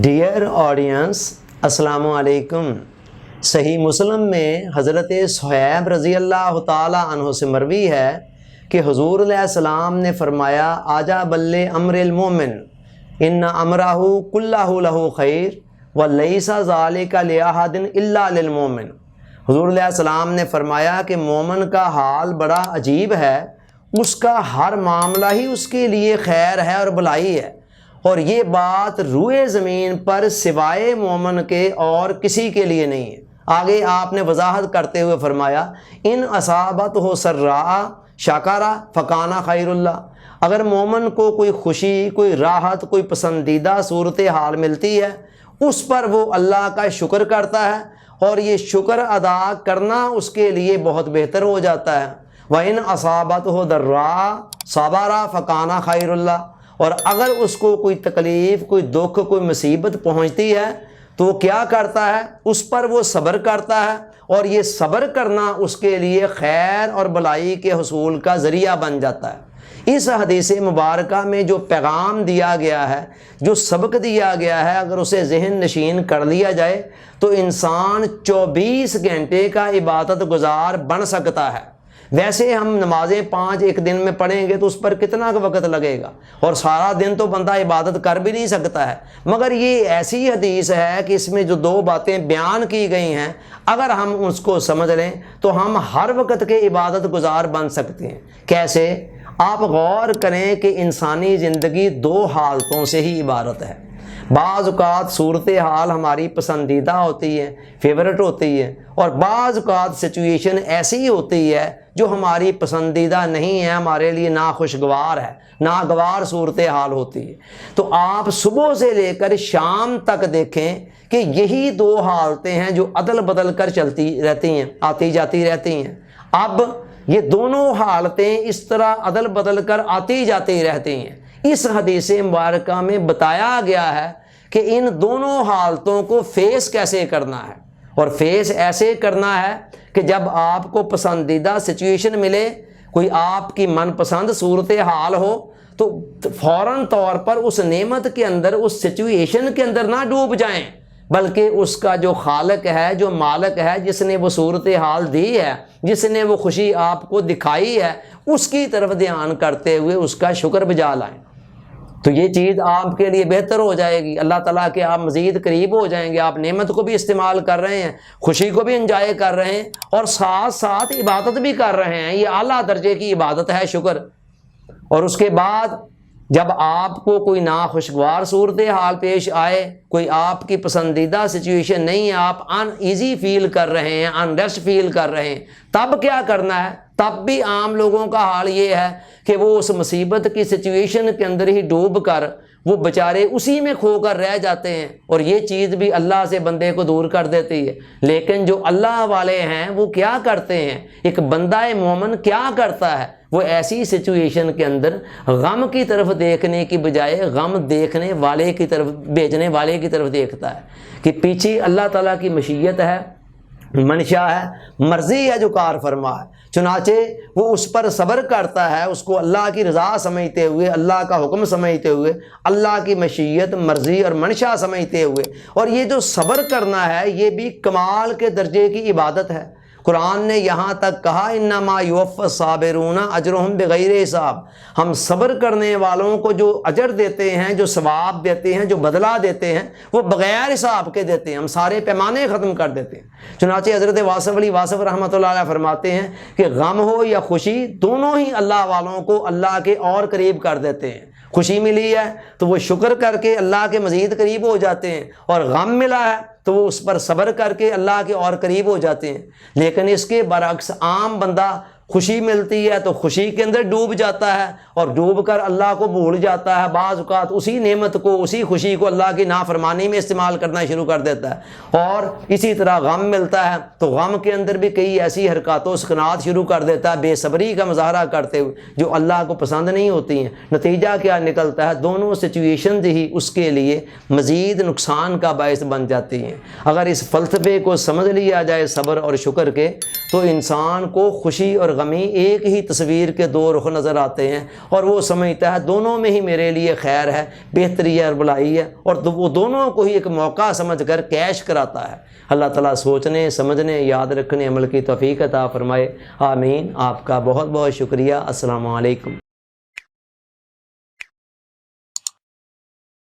Dear audience, السلام علیکم۔ صحیح مسلم میں حضرت صہیب رضی اللہ تعالی عنہ سے مروی ہے کہ حضور علیہ السلام نے فرمایا آجا بل امر المومن ان امرہ کلہ لہ خیر ولیس ذالک لأحد الا للمومن۔ حضور علیہ السلام نے فرمایا کہ مومن کا حال بڑا عجیب ہے، اس کا ہر معاملہ ہی اس کے لیے خیر ہے اور بھلائی ہے، اور یہ بات روئے زمین پر سوائے مومن کے اور کسی کے لیے نہیں ہے۔ آگے آپ نے وضاحت کرتے ہوئے فرمایا ان اصابتہ سراء شکر فکان خیر اللہ، اگر مومن کو کوئی خوشی، کوئی راحت، کوئی پسندیدہ صورتحال ملتی ہے، اس پر وہ اللہ کا شکر کرتا ہے اور یہ شکر ادا کرنا اس کے لیے بہت بہتر ہو جاتا ہے۔ وَإِنْ أَصَابَتْهُ ضَرَّاء صَبَرَ فَكَانَ خَيْرُ اللَّهِ، اور اگر اس کو کوئی تکلیف، کوئی دکھ، کوئی مصیبت پہنچتی ہے تو وہ کیا کرتا ہے؟ اس پر وہ صبر کرتا ہے، اور یہ صبر کرنا اس کے لیے خیر اور بھلائی کے حصول کا ذریعہ بن جاتا ہے۔ اس حدیث مبارکہ میں جو پیغام دیا گیا ہے، جو سبق دیا گیا ہے، اگر اسے ذہن نشین کر لیا جائے تو انسان 24 گھنٹے کا عبادت گزار بن سکتا ہے۔ ویسے ہم نمازیں 5 ایک دن میں پڑھیں گے تو اس پر کتنا وقت لگے گا، اور سارا دن تو بندہ عبادت کر بھی نہیں سکتا ہے، مگر یہ ایسی حدیث ہے کہ اس میں جو 2 باتیں بیان کی گئی ہیں، اگر ہم اس کو سمجھ لیں تو ہم ہر وقت کے عبادت گزار بن سکتے ہیں۔ کیسے؟ آپ غور کریں کہ انسانی زندگی 2 حالتوں سے ہی عبارت ہے۔ بعض اوقات صورتحال ہماری پسندیدہ ہوتی ہے، فیورٹ ہوتی ہے، اور بعض اوقات سچویشن ایسی ہوتی ہے جو ہماری پسندیدہ نہیں ہے، ہمارے لیے ناخوشگوار ہے، ناگوار صورتحال ہوتی ہے۔ تو آپ صبح سے لے کر شام تک دیکھیں کہ یہی 2 حالتیں ہیں جو عدل بدل کر چلتی رہتی ہیں، آتی جاتی رہتی ہیں۔ اب یہ دونوں حالتیں اس طرح عدل بدل کر آتی جاتی رہتی ہیں۔ اس حدیث مبارکہ میں بتایا گیا ہے کہ ان دونوں حالتوں کو فیس کیسے کرنا ہے، اور فیس ایسے کرنا ہے کہ جب آپ کو پسندیدہ سچویشن ملے، کوئی آپ کی من پسند صورتحال ہو، تو فوراً طور پر اس نعمت کے اندر، اس سچویشن کے اندر نہ ڈوب جائیں، بلکہ اس کا جو خالق ہے، جو مالک ہے، جس نے وہ صورتحال دی ہے، جس نے وہ خوشی آپ کو دکھائی ہے، اس کی طرف دھیان کرتے ہوئے اس کا شکر بجا لائیں۔ تو یہ چیز آپ کے لیے بہتر ہو جائے گی، اللہ تعالیٰ کے آپ مزید قریب ہو جائیں گے، آپ نعمت کو بھی استعمال کر رہے ہیں، خوشی کو بھی انجوائے کر رہے ہیں، اور ساتھ ساتھ عبادت بھی کر رہے ہیں۔ یہ اعلیٰ درجے کی عبادت ہے، شکر۔ اور اس کے بعد جب آپ کو کوئی ناخوشگوار صورتحال پیش آئے، کوئی آپ کی پسندیدہ سچویشن نہیں ہے، آپ ان ایزی فیل کر رہے ہیں، ان ریسٹ فیل کر رہے ہیں، تب کیا کرنا ہے؟ تب بھی عام لوگوں کا حال یہ ہے کہ وہ اس مصیبت کی سچویشن کے اندر ہی ڈوب کر وہ بیچارے اسی میں کھو کر رہ جاتے ہیں، اور یہ چیز بھی اللہ سے بندے کو دور کر دیتی ہے۔ لیکن جو اللہ والے ہیں وہ کیا کرتے ہیں؟ ایک بندہ مومن کیا کرتا ہے؟ وہ ایسی سچویشن کے اندر غم کی طرف دیکھنے کی بجائے غم دیکھنے والے کی طرف، بھیجنے والے کی طرف دیکھتا ہے کہ پیچھے اللہ تعالیٰ کی مشیت ہے، منشا ہے، مرضی ہے جو کار فرما ہے، چنانچہ وہ اس پر صبر کرتا ہے، اس کو اللہ کی رضا سمجھتے ہوئے، اللہ کا حکم سمجھتے ہوئے، اللہ کی مشیت، مرضی اور منشا سمجھتے ہوئے۔ اور یہ جو صبر کرنا ہے یہ بھی کمال کے درجے کی عبادت ہے۔ قرآن نے یہاں تک کہا انما یوفی الصابرون اجرہم بغیر حساب، ہم صبر کرنے والوں کو جو اجر دیتے ہیں، جو ثواب دیتے ہیں، جو بدلہ دیتے ہیں، وہ بغیر حساب کے دیتے ہیں، ہم سارے پیمانے ختم کر دیتے ہیں۔ چنانچہ حضرت واصف علی واصف رحمۃ اللہ علیہ فرماتے ہیں کہ غم ہو یا خوشی، دونوں ہی اللہ والوں کو اللہ کے اور قریب کر دیتے ہیں۔ خوشی ملی ہے تو وہ شکر کر کے اللہ کے مزید قریب ہو جاتے ہیں، اور غم ملا ہے تو وہ اس پر صبر کر کے اللہ کے اور قریب ہو جاتے ہیں۔ لیکن اس کے برعکس عام بندہ خوشی ملتی ہے تو خوشی کے اندر ڈوب جاتا ہے، اور ڈوب کر اللہ کو بھول جاتا ہے، بعض اوقات اسی نعمت کو، اسی خوشی کو اللہ کی نافرمانی میں استعمال کرنا شروع کر دیتا ہے۔ اور اسی طرح غم ملتا ہے تو غم کے اندر بھی کئی ایسی حرکات و سکنات شروع کر دیتا ہے، بے صبری کا مظاہرہ کرتے ہوئے، جو اللہ کو پسند نہیں ہوتی ہیں۔ نتیجہ کیا نکلتا ہے؟ دونوں سچویشنز ہی اس کے لیے مزید نقصان کا باعث بن جاتی ہیں۔ اگر اس فلسفے کو سمجھ لیا جائے صبر اور شکر کے، تو انسان کو خوشی اور غمی ایک ہی تصویر کے 2 رخ نظر آتے ہیں، اور وہ سمجھتا ہے دونوں میں ہی میرے لیے خیر ہے، بہتری ہے اور بھلائی ہے، اور وہ دونوں کو ہی ایک موقع سمجھ کر کیش کراتا ہے۔ اللہ تعالیٰ سوچنے، سمجھنے، یاد رکھنے، عمل کی توفیق عطا فرمائے، آمین۔ آپ کا بہت بہت شکریہ۔ السلام علیکم۔